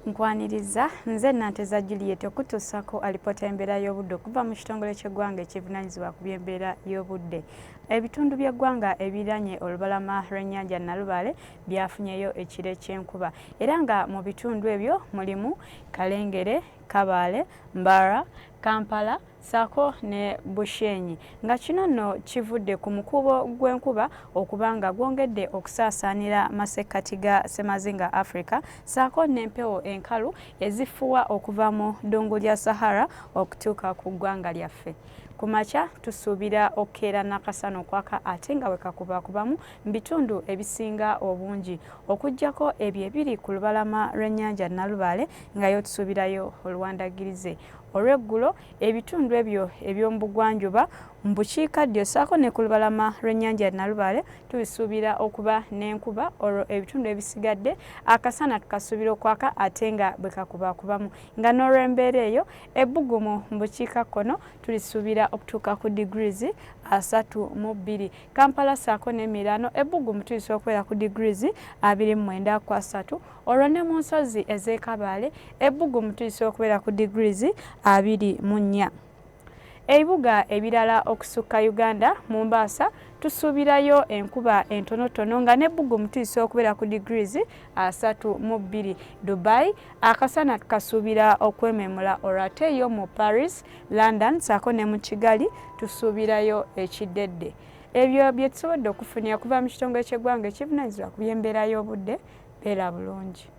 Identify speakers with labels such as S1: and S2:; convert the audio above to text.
S1: Nkwaniriza nze Nanteza Juliet okutuusako alipoota embeera y'obudde okuva mu kitongole ky'eggwanga ekivunaanyizibwa ku by'embeera y'obudde. Ebitundu by'eggwanga ebiranye olubalama lw'ennyanja Nalubaale byafunyeyo ekire ky'enkuba era nga mu bitundu ebyo mulimu Kalengere, Kabale, Mbarara, Kampala ssaako ne Bushenyi nga kino nno kivudde ku mukubo gw'enkuba okuba nga gwongedde okusaasaanira masekkati ga Ssemazinga Africa ssaako n'empewo enkalu ezifuwa okuva mu ddungu lya Sahara okutuuka ku ggwanga lyaffe. Ku makya tusuubira okkeera n'akasana okwaka ate nga bwe kakubakubamu mu bitundu ebisinga obungi okuggyako ebyo ebiri ku lubalama lw'ennyanja Nalubaale nga yo tusuubirayo oluwandagirize. Olw'eggulo ebitundu ebyo eby'omu bugwanjuba mu bukiikaddyo ssaako ne ku lubalama lw'ennyanja Nalubaale tubisuubira okuba n'enkuba olwo ebitundu ebisigadde akasana tukasuubira okwaka ate nga bwe kakubakubamu nga n'olw'embeera eyo ebbugumu mu bukiikakkono tulisuubira okutuuka ku degrees 32. Kampala ssaako n'emirano ebbugumu tulisobola okubeera ku degrees 29.3. Olwo ne mu nsozi ez'e Kabale ebbugumu tulisobola okubeera ku degrees 24. Ebibuga ebirala okusukka Uganda Mombasa tusuubirayo enkuba entonotono nga n'ebbugumu tulisobola okubeera ku degrees 32. Dubai akasana tukasuubira okwememula olwo ate yo mu Paris, London ssaako ne mu Kigali tusuubirayo ekiddedde. Ebyo bye tusobodde okufunira okuva mu kitongole ky'eggwanga ekivunaanyizibwa ku by'embeera y'obudde. Beera bulungi.